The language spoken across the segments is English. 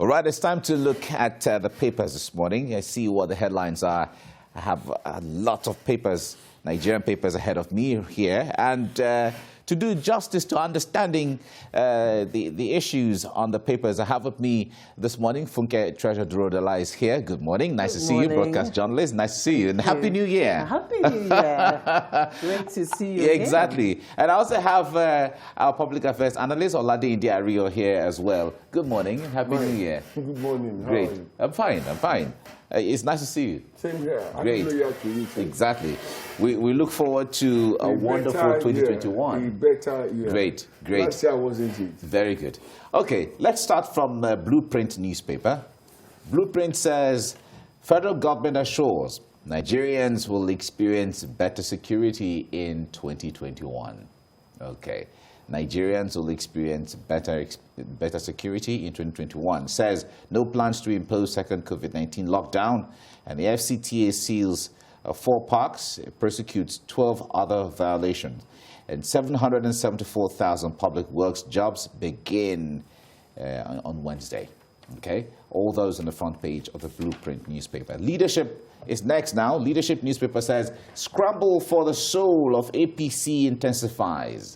All right, it's time to look at the papers this morning. I see what the headlines are. I have a lot of papers, Nigerian papers ahead of me here. And to do justice to understanding the issues on the papers, I have with me this morning Funke Treasure Durodela is here. Good morning. Nice to see you, broadcast journalist. Nice to see you. And Happy New Year. Yeah, Happy New Year. Great to see you again. Exactly. And I also have our public affairs analyst, Olade Indiario, here as well. Good morning. Happy New Year. Good morning. Great. How are you? I'm fine. I'm fine. It's nice to see you. Same here. Great. Happy New Year to you too. Exactly. We look forward to a wonderful 2021. A better year. Great, great. Last year wasn't it? Very good. Okay, let's start from Blueprint newspaper. Blueprint says, federal government assures Nigerians will experience better security in 2021. Okay. Nigerians will experience better security in 2021. Says no plans to impose second COVID-19 lockdown, and the FCTA seals 4 parks, prosecutes 12 other violations, and 774,000 public works jobs begin on Wednesday. Okay, all those on the front page of the Blueprint newspaper. Leadership is next now. Leadership newspaper says scramble for the soul of APC intensifies.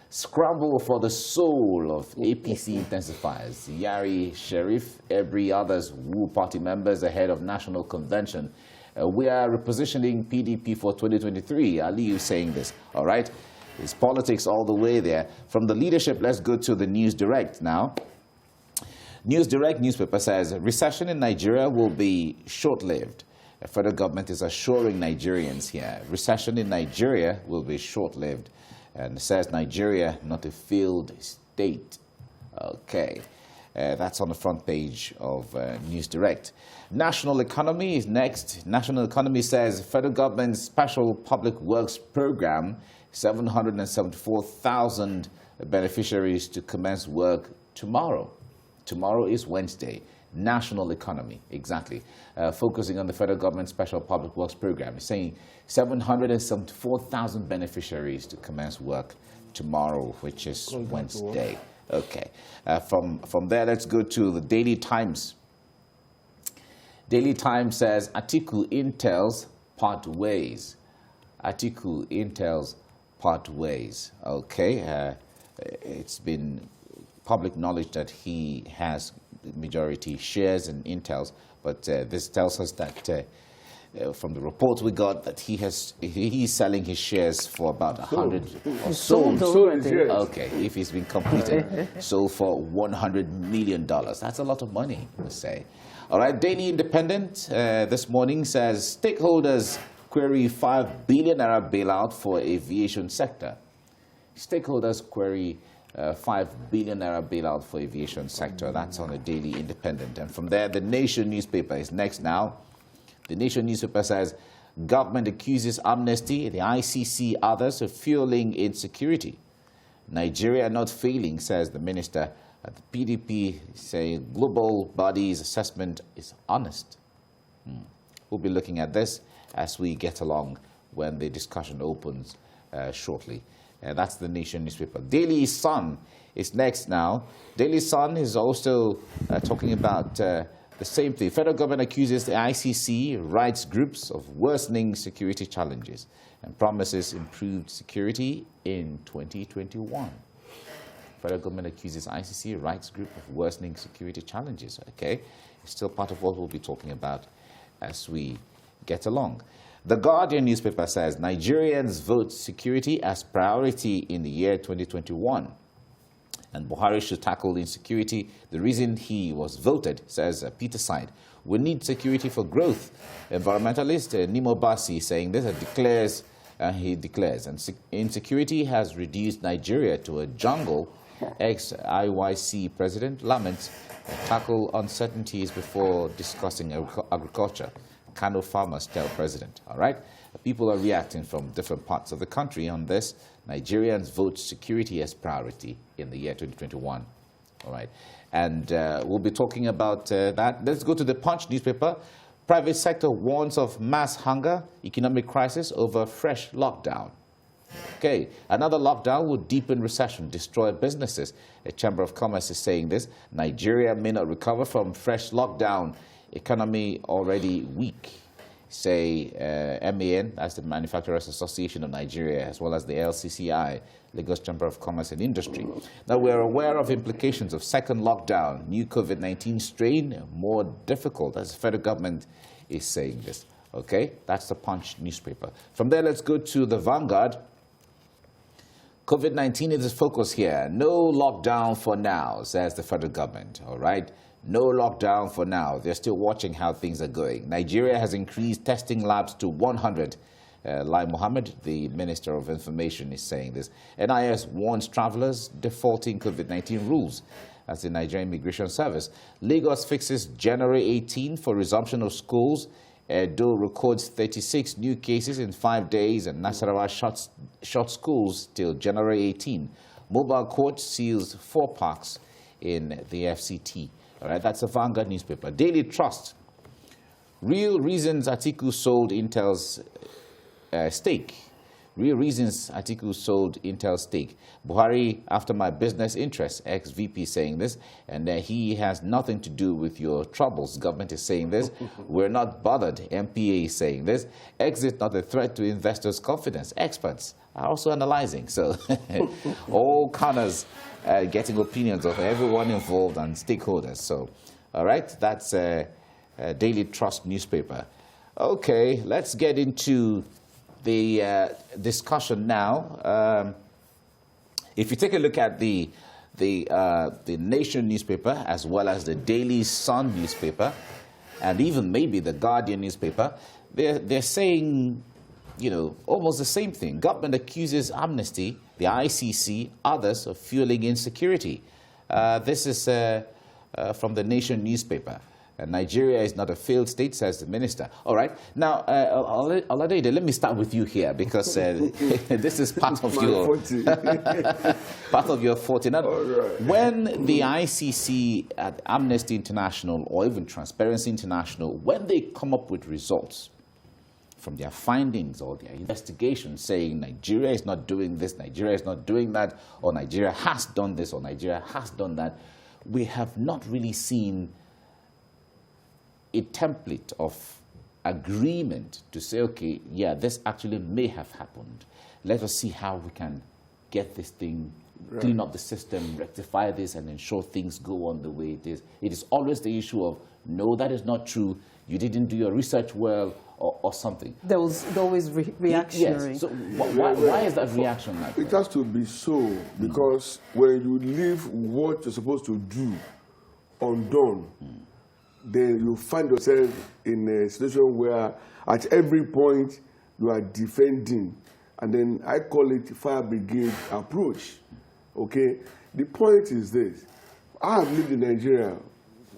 Scramble for the soul of APC intensifies. Yari, Sheriff, every others woo party members ahead of national convention. We are repositioning PDP for 2023. Ali is saying this, all right? It's politics all the way there. From the leadership, let's go to the News Direct now. News Direct newspaper says recession in Nigeria will be short-lived. The federal government is assuring Nigerians here. Recession in Nigeria will be short-lived. And it says Nigeria, not a failed state. Okay. That's on the front page of News Direct. National economy is next. National economy says federal government's special public works program, 774,000 beneficiaries to commence work tomorrow. Tomorrow is Wednesday. National economy, exactly. Focusing on the federal government special public works program. It's saying 774,000 beneficiaries to commence work tomorrow, which is Wednesday. Okay. From there, let's go to the Daily Times. Daily Times says Atiku Intel's part ways. Atiku Intel's part ways. Okay. It's been public knowledge that he has majority shares in Intel's, but this tells us that from the reports we got that he's selling his shares for about 100 or sold. Okay, if he's been completed, sold for $100 million. That's a lot of money, we say. All right, Daily Independent this morning says stakeholders query 5 billion naira bailout for aviation sector. Stakeholders query 5 billion naira bailout for aviation sector. That's on the Daily Independent. And from there, the Nation newspaper is next now. The Nation newspaper says government accuses Amnesty, the ICC, others of fueling insecurity. Nigeria not failing, says the minister. The PDP say global bodies assessment is honest. We'll be looking at this as we get along when the discussion opens shortly. That's the Nation newspaper. Daily Sun is next now. Daily Sun is also talking about the same thing. Federal government accuses the ICC rights groups of worsening security challenges and promises improved security in 2021. Federal government accuses ICC rights group of worsening security challenges. Okay, it's still part of what we'll be talking about as we get along. The Guardian newspaper says Nigerians vote security as priority in the year 2021. And Buhari should tackle insecurity. The reason he was voted, says Peter Side, we need security for growth. Environmentalist Nimo Basi saying this he declares, and insecurity has reduced Nigeria to a jungle. Ex-IYC president laments tackle uncertainties before discussing agriculture. Kano farmers tell president. All right, people are reacting from different parts of the country on this. Nigerians vote security as priority in the year 2021. All right, and we'll be talking about that. Let's go to the Punch newspaper. Private sector warns of mass hunger, economic crisis over fresh lockdown. Okay, another lockdown would deepen recession, destroy businesses. A Chamber of Commerce is saying this. Nigeria may not recover from fresh lockdown. Economy already weak. Say MAN, that's the Manufacturers Association of Nigeria, as well as the LCCI, Lagos Chamber of Commerce and Industry. Now, we're aware of implications of second lockdown, new COVID-19 strain, more difficult, as the federal government is saying this. Okay, that's the Punch newspaper. From there, let's go to the Vanguard. COVID-19 is the focus here. No lockdown for now, says the federal government, all right? No lockdown for now. They're still watching how things are going. Nigeria has increased testing labs to 100. Lai Mohammed, the Minister of Information, is saying this. NIS warns travelers defaulting COVID-19 rules. That's the Nigerian Immigration Service. Lagos fixes January 18 for resumption of schools. Edo records 36 new cases in 5 days, and Nasarawa shuts schools till January 18. Mobile court seals 4 parks in the FCT. All right, that's the Vanguard newspaper. Daily Trust. Real reasons Atiku sold Intel's stake. Real reasons Atiku sold Intel's stake. Buhari, after my business interests, ex-VP saying this, and he has nothing to do with your troubles. Government is saying this. We're not bothered. MPA is saying this. Exit not a threat to investors' confidence. Experts are also analyzing. So all corners getting opinions of everyone involved and stakeholders. So, all right, that's a Daily Trust newspaper. Okay, let's get into the discussion now. If you take a look at the Nation newspaper, as well as the Daily Sun newspaper, and even maybe the Guardian newspaper, they're saying, you know, almost the same thing. Government accuses Amnesty, the ICC, others of fueling insecurity. This is from the Nation newspaper. Nigeria is not a failed state, says the minister. All right. Now, Oladide, let me start with you here, because this is part of your part of your 40. Now, right. When the ICC, Amnesty International, or even Transparency International, when they come up with results from their findings or their investigations saying Nigeria is not doing this, Nigeria is not doing that, or Nigeria has done this, or Nigeria has done that, we have not really seen a template of agreement to say, okay, yeah, this actually may have happened. Let us see how we can get this thing, right, clean up the system, rectify this, and ensure things go on the way it is. It is always the issue of, no, that is not true, you didn't do your research well, or something. There was always reactionary. Yes. So why is that reaction like that? It has to be so, because when you leave what you're supposed to do undone, then you find yourself in a situation where at every point you are defending. And then I call it fire brigade approach. Okay? The point is this. I have lived in Nigeria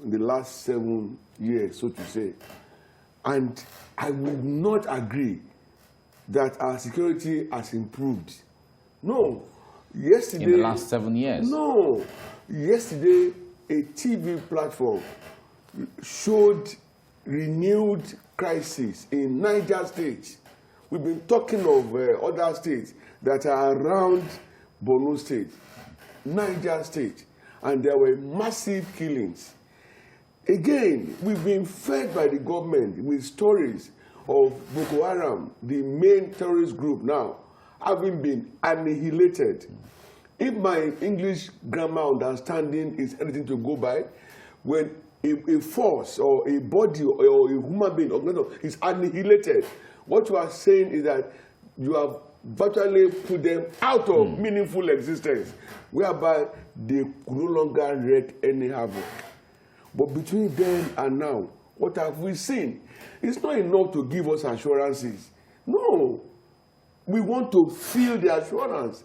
in the last 7 years, so to say. And I would not agree that our security has improved. No. Yesterday... In the last 7 years? No. Yesterday, a TV platform showed renewed crisis in Niger State. We've been talking of other states that are around Borno State, Niger State, and there were massive killings. Again, we've been fed by the government with stories of Boko Haram, the main terrorist group now, having been annihilated. If my English grammar understanding is anything to go by, when a force or a body or a human being is annihilated, what you are saying is that you have virtually put them out of meaningful existence, whereby they could no longer wreak any havoc. But between then and now, what have we seen? It's not enough to give us assurances. No. We want to feel the assurance.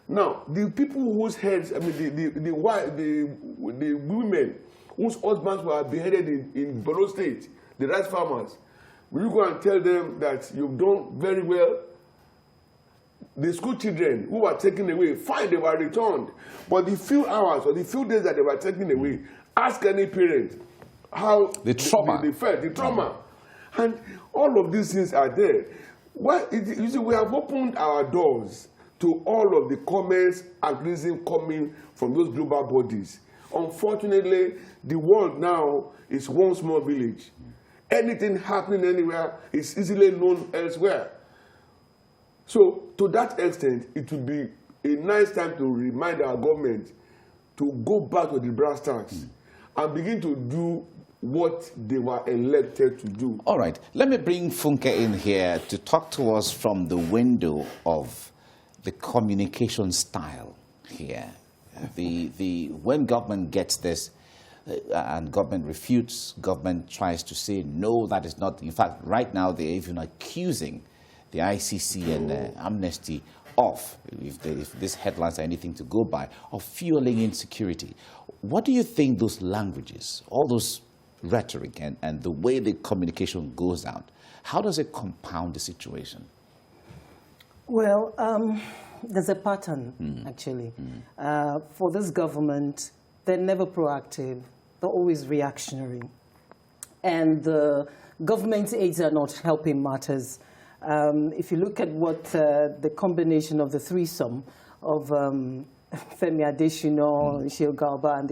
Now, the people whose heads, I mean, the women whose husbands were beheaded in Borno State, the rice farmers, will you go and tell them that you've done very well? The school children who were taken away, fine, they were returned. But the few hours or the few days that they were taken away, ask any parent how the trauma they felt, the trauma. And all of these things are there. Well, you see, we have opened our doors to all of the comments and criticism coming from those global bodies. Unfortunately, the world now is one small village. Anything happening anywhere is easily known elsewhere. So, to that extent, it would be a nice time to remind our government to go back to the brass tacks and begin to do what they were elected to do. All right. Let me bring Funke in here to talk to us from the window of the communication style here. When government gets this and government refutes, government tries to say, no, that is not. In fact, right now, they're even accusing the ICC and Amnesty of, if these headlines are anything to go by, of fueling insecurity. What do you think those languages, all those rhetoric and the way the communication goes out, how does it compound the situation? Well, there's a pattern, actually. For this government, they're never proactive. They're always reactionary. And the government aids are not helping matters. If you look at what the combination of the threesome of Femi Adesina, Sheil Garba, and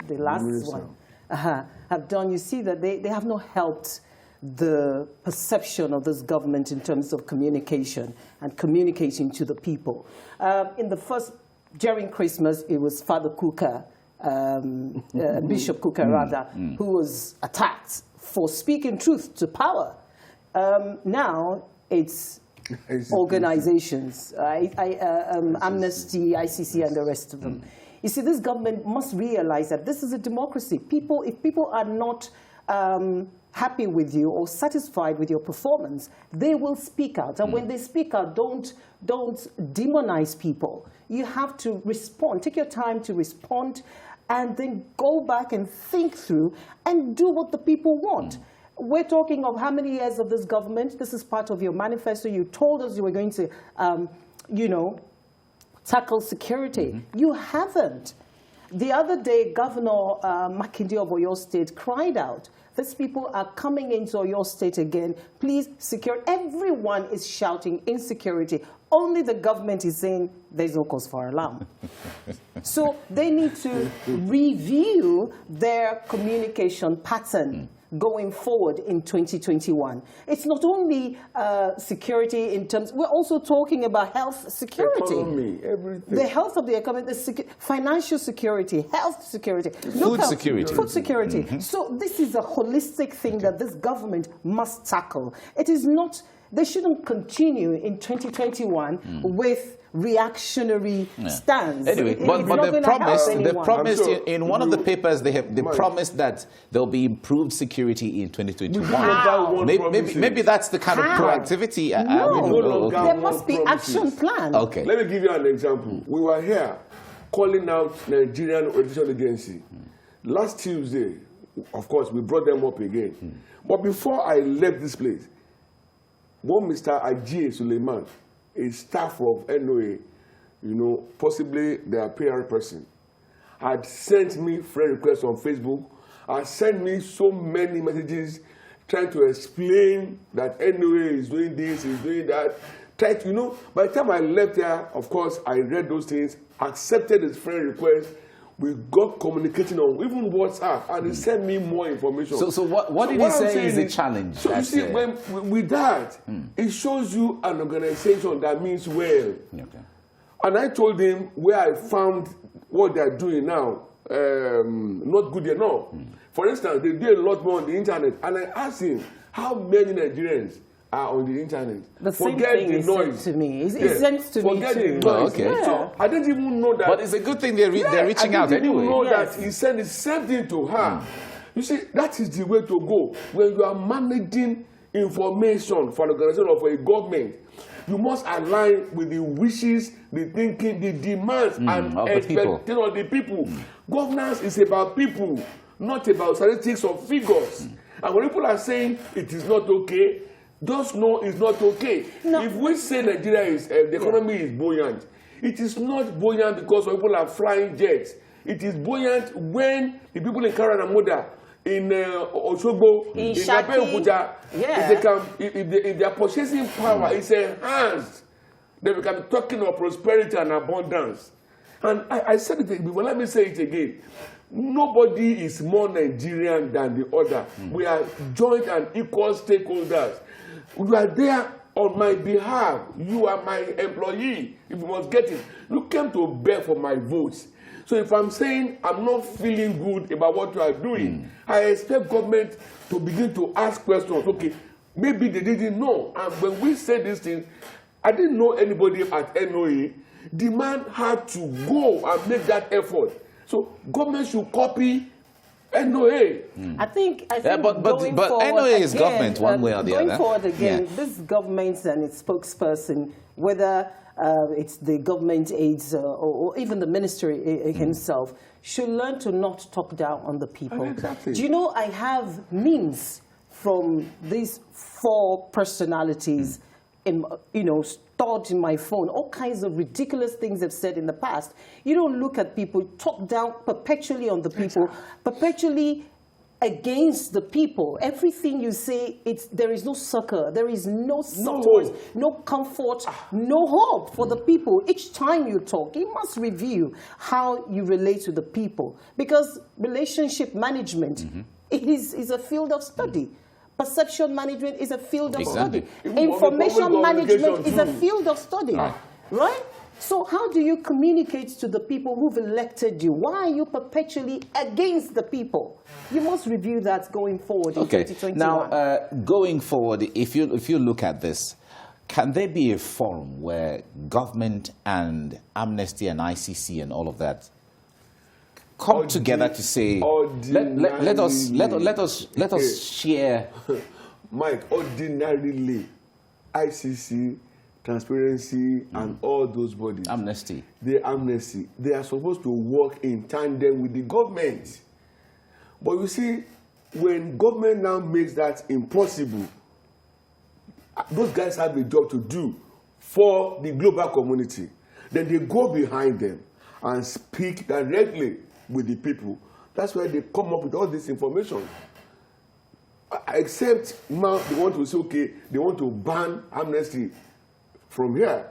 the last one have done, you see that they have not helped the perception of this government in terms of communication and communicating to the people. During Christmas, it was Father Kuka, Bishop Kuka rather, who was attacked for speaking truth to power. Now it's organizations, Amnesty, ICC, and the rest of them. You see, this government must realize that this is a democracy. If people are not happy with you or satisfied with your performance, they will speak out. And when they speak out, don't demonize people. You have to respond. Take your time to respond, and then go back and think through and do what the people want. We're talking of how many years of this government. This is part of your manifesto. You told us you were going to, tackle security. You haven't. The other day, Governor Makinde of Oyo State cried out, these people are coming into Oyo State again. Please secure. Everyone is shouting insecurity. Only the government is saying there's no cause for alarm. So they need to review their communication pattern going forward in 2021. It's not only security in terms, we're also talking about health security. Economy, everything. The health of the economy, financial security, health security. Food security. Food security. So this is a holistic thing that this government must tackle. It is not, they shouldn't continue in 2021 with reactionary stance. Anyway, but the promise in one of the papers, they promised that there'll be improved security in 2021. Maybe that's the kind of proactivity. There must be action plan. Okay. Let me give you an example. We were here calling out Nigerian Audition Agency. Last Tuesday, of course, we brought them up again. But before I left this place, one Mr. Ajie Suleiman, a staff of NOA, possibly their PR person, had sent me friend requests on Facebook, had sent me so many messages trying to explain that NOA is doing this, is doing that. By the time I left there, of course, I read those things, accepted his friend request. We got communicating on even WhatsApp, and he sent me more information. So what did he say is a challenge? So you see, with that, it shows you an organization that means well. Okay. And I told him where I found what they're doing now not good enough. For instance, they do a lot more on the internet, and I asked him how many Nigerians are on the internet. The same thing is sent to me. It sends to me Forget too. the noise. Okay. Yeah. So I didn't even know that. But it's a good thing they're reaching out anyway. I didn't even know that he sent the same thing to her. You see, that is the way to go. When you are managing information for an organization or for a government, you must align with the wishes, the thinking, the demands, and expectations of the people. Governance is about people, not about statistics or figures. And when people are saying it is not okay, just know it's not okay. No. If we say Nigeria is, the economy is buoyant, it is not buoyant because people are flying jets. It is buoyant when the people in Karamoda in Osogbo, in Abeokuta, if their purchasing power is enhanced, then we can be talking of prosperity and abundance. And I said it before, let me say it again. Nobody is more Nigerian than the other. We are joint and equal stakeholders. You are there on my behalf. You are my employee. If you must get it, you came to beg for my votes. So if I'm saying I'm not feeling good about what you are doing, I expect government to begin to ask questions. Okay, maybe they didn't know. And when we say these things, I didn't know anybody at NOA. The man had to go and make that effort. So government should copy NOA. I think but going forward NOA is again, government one way or the other. Going forward again, this government and its spokesperson, whether it's the government aides or even the ministry himself, should learn to not talk down on the people. Exactly. Do you know I have memes from these 4 personalities, stored in my phone, all kinds of ridiculous things they've said in the past. You don't look at people, talk down perpetually on the people, perpetually against the people. Everything you say, there is no succor, there is no support, no comfort, no hope for the people. Each time you talk, you must review how you relate to the people, because relationship management is a field of study. Perception management is a field of study. Information management is a field of study, right? So how do you communicate to the people who've elected you? Why are you perpetually against the people? You must review that going forward in 2021. Now, going forward, if you look at this, can there be a forum where government and Amnesty and ICC and all of that come together to say, let us share. Mike, ordinarily, ICC, Transparency, and all those bodies, Amnesty, they are supposed to work in tandem with the government. But you see, when government now makes that impossible, those guys have a job to do for the global community. Then they go behind them and speak directly with the people. That's why they come up with all this information. Except now they want to say, okay, they want to ban Amnesty from here.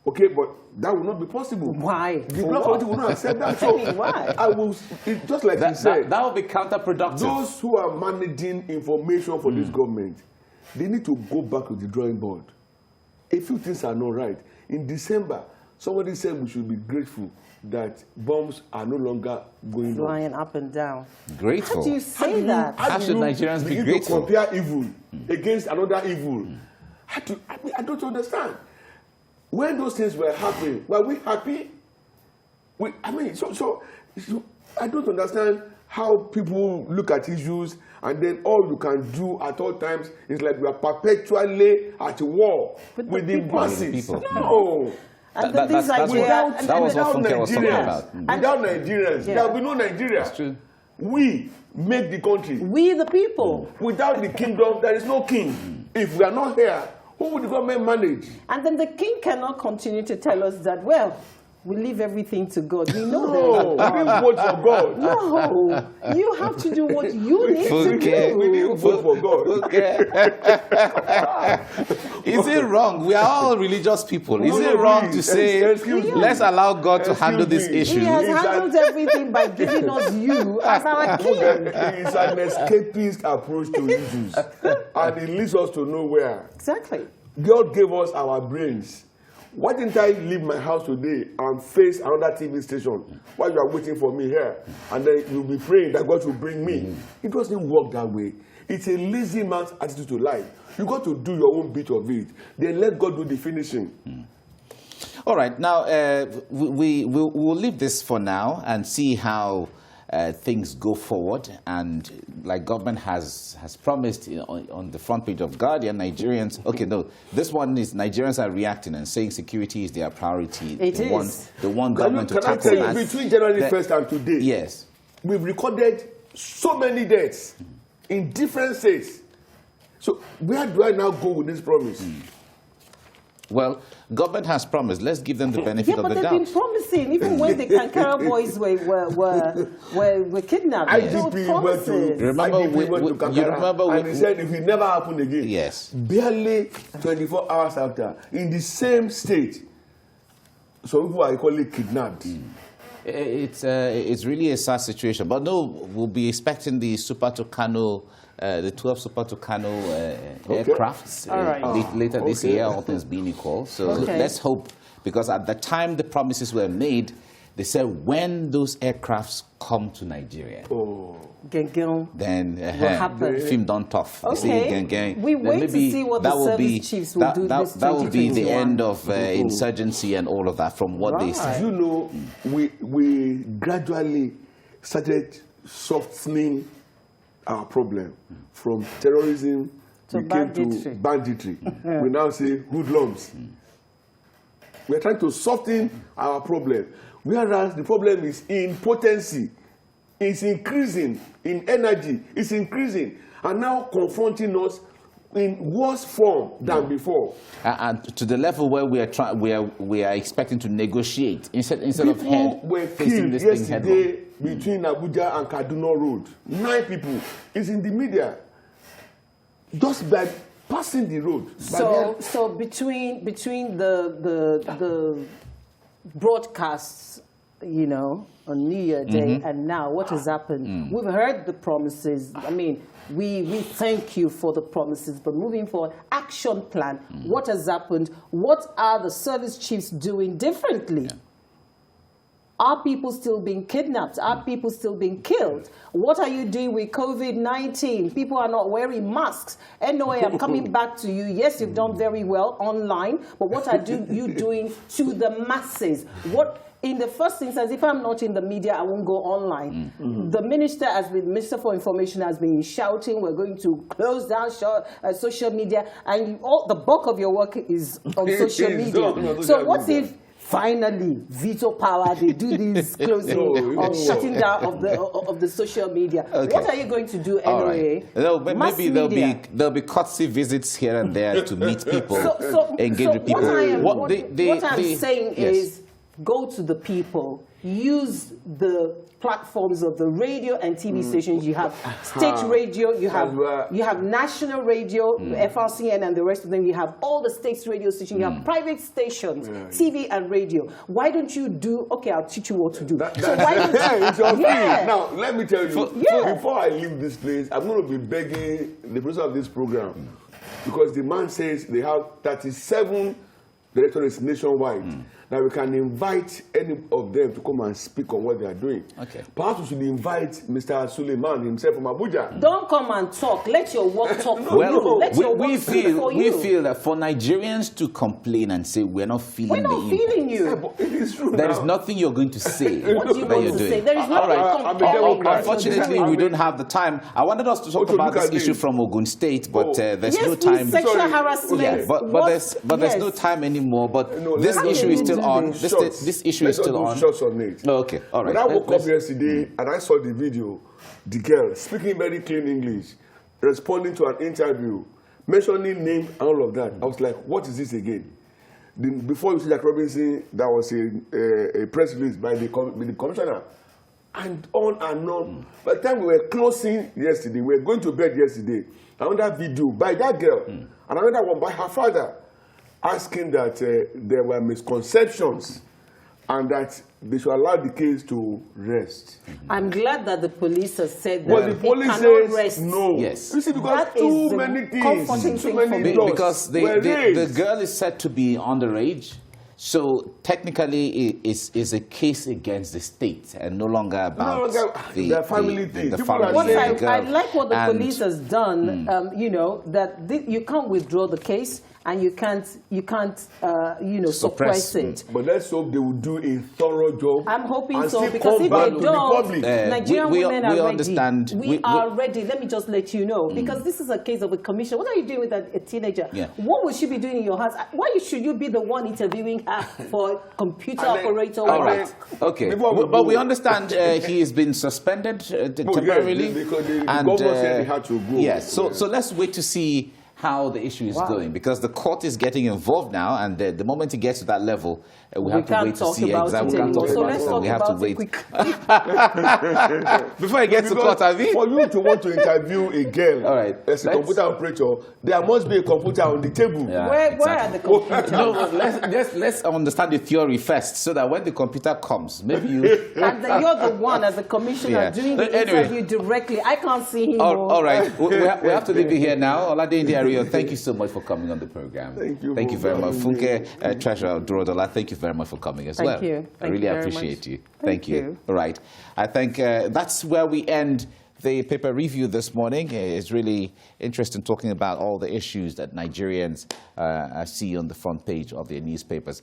Okay, but that will not be possible. Why? The black community will not accept that. So why? I will, just like you said, that will be counterproductive. Those who are managing information for this government, they need to go back to the drawing board. A few things are not right. In December, somebody said we should be grateful that bombs are no longer going flying up and down. Grateful? How do you say that? How should Nigerians be grateful? To compare evil against another evil. I don't understand. When those things were happening, were we happy? So I don't understand how people look at issues and then all you can do at all times is like we are perpetually at war with the masses. No. And that was what Funke was talking about. Without Nigerians, there will be no Nigeria. That's true. We make the country. We the people. Without the kingdom, there is no king. If we are not here, who will the government manage? And then the king cannot continue to tell us that, well, we leave everything to God. We know No, we didn't vote for God. No, you have to do what you need to do. We didn't vote for God. Is it wrong? We are all religious people. Is it wrong to say, let's allow God to handle this issue? He has handled everything by giving us you as our king. It's an escapist approach to issues. And it leads us to nowhere. Exactly. God gave us our brains. Why didn't I leave my house today and face another TV station while you are waiting for me here? And then you'll be praying that God will bring me. It doesn't work that way. It's a lazy man's attitude to life. You got to do your own bit of it. Then let God do the finishing. All right. Now, we'll leave this for now and see how things go forward. And like government has promised on the front page of Guardian, Nigerians, okay, no, this one is Nigerians are reacting and saying security is their priority. They want government to tackle that. Between January 1st and today, yes, we've recorded so many deaths in different states. So where do I now go with this promise? Well, government has promised. Let's give them the benefit Yeah, of but the they've doubt. been promising. Even when the Kankara boys were kidnapped, they showed IGP went to, promises. Remember, IGP went to Kankara, you remember and he said if it never happened again. Yes. Barely 24 hours after, in the same state, some people are equally kidnapped. It's really a sad situation. But no, we'll be expecting the Super Tucano, the 12 Super Tucano aircrafts All right. later this Okay. year, all things being equal. So Okay. let's hope, because at the time the promises were made, they said when those aircrafts come to Nigeria, Gengeng. then happen? film done tough. You see, Okay. We then wait to maybe see what that the will service be- chiefs will that, do that, this that will be the 2021. end of insurgency and all of that from what they say. You know, we gradually started softening our problem from terrorism To we came to banditry. banditry. We now say hoodlums. We're trying to soften our problem, whereas the problem is in potency. It's increasing in energy. It's increasing, and now confronting us in worse form than before. And to the level where we are expecting to negotiate instead of People were facing killed this thing head on. yesterday between Abuja and Kaduna Road. 9 people. It's in the media. Just by passing the road. So between the broadcasts, you know, on New Year Day and now, what has happened? We've heard the promises. I mean, we thank you for the promises, but moving forward, action plan. What has happened? What are the service chiefs doing differently? Yeah. Are people still being kidnapped? Are people still being killed? What are you doing with COVID-19? People are not wearing masks. NOA, I'm coming back to you. Yes, you've done very well online, but what are you doing to the masses? What, in the first instance, if I'm not in the media, I won't go online. The Minister for Information has been shouting, we're going to close down social media, and all the bulk of your work is on social media. So what if finally, veto power, they do this closing or shutting down of the social media? Okay. What are you going to do All anyway? right. No, maybe there'll be courtesy visits here and there to meet people, engage with people. What I'm saying yes. is go to the people, use the platforms of the radio and TV stations. You have state radio, you have national radio, FRCN and the rest of them. You have all the states radio stations. You have private stations, TV and radio. Why don't you do? Okay, I'll teach you what to do. So why don't It's your Yeah. thing. Now, let me tell you, Yeah. before I leave this place, I'm going to be begging the producer of this program, because the man says they have 37 directorates nationwide. Now we can invite any of them to come and speak on what they are doing. Okay. Perhaps we should invite Mr. Suleiman himself from Abuja. Don't come and talk. Let your work talk for you. Well, Let your work we speak for you. feel that for Nigerians to complain and say we're not feeling We're not the impact, feeling you. But it is true. there now. is nothing you're going to say What do you that want you're to doing. say? There is All nothing right. compelling. that Unfortunately, you're we doing. don't have the time. I wanted us to talk to about look this at issue this. from Ogun State, but there's Yes, no please, time. sexual Sorry. harassment. Yeah, but there's no time anymore. But No, this let's issue do is still on. shots. This issue Let's is still not do on. shots on it. Oh, okay, all right. When I woke up Let's- yesterday and I saw the video, the girl speaking very clean English, responding to an interview, mentioning name and all of that, I was like, what is this again? Before you see Jack Robinson, there was a press release by the commissioner, and on and on. By the time we were closing yesterday, we were going to bed yesterday, another video by that girl, and another one by her father, asking that there were misconceptions and that they should allow the case to rest. I'm glad that the police has said that But the it police cannot says rest. no. Yes. You see, because That is too the many comforting things, too thing many for me. doors Because were the raised. girl is said to be underage, so technically it is a case against the state and no longer about the family thing. The People are family What saying- of I the girl. like what the And- police has done, you know, that you can't withdraw the case and you can't suppress it. But let's hope they will do a thorough job. I'm hoping and so, still because come if back they to the don't, public. Nigerian we women are ready. understand. We are ready. Let me just let you know, because this is a case of a commission. What are you doing with a teenager? Yeah. What will she be doing in your house? Why should you be the one interviewing her for computer And then- operator All work? right. Okay. Before we But we go- understand he has been suspended temporarily. because the governor said he had to go. Yes. So let's wait to see how the issue is Wow. going, because the court is getting involved now, and the moment it gets to that level, we have to can't wait to talk see about exactly. it We can't talk anymore. So about let's it. talk We have to about it wait quickly. before it gets to court. Because Have you? for you to want to interview a girl All right, as a let's- computer operator, there must be a computer on the table. Yeah. Where are the computers? No, let's understand the theory first, so that when the computer comes, maybe you. And then you're the one as the commissioner Yeah. doing the Anyway. interview directly. I can't see him. All right, we have to leave you here now. Olade Ario, thank you so much for coming on the program. Thank you Thank you for very much. having me. Funke Treasurer Dorodola, thank you very much for coming as Thank well. you. I Thank really you very appreciate much. you. Thank you. you. All right. I think that's where we end the paper review this morning. It's really interesting talking about all the issues that Nigerians see on the front page of their newspapers.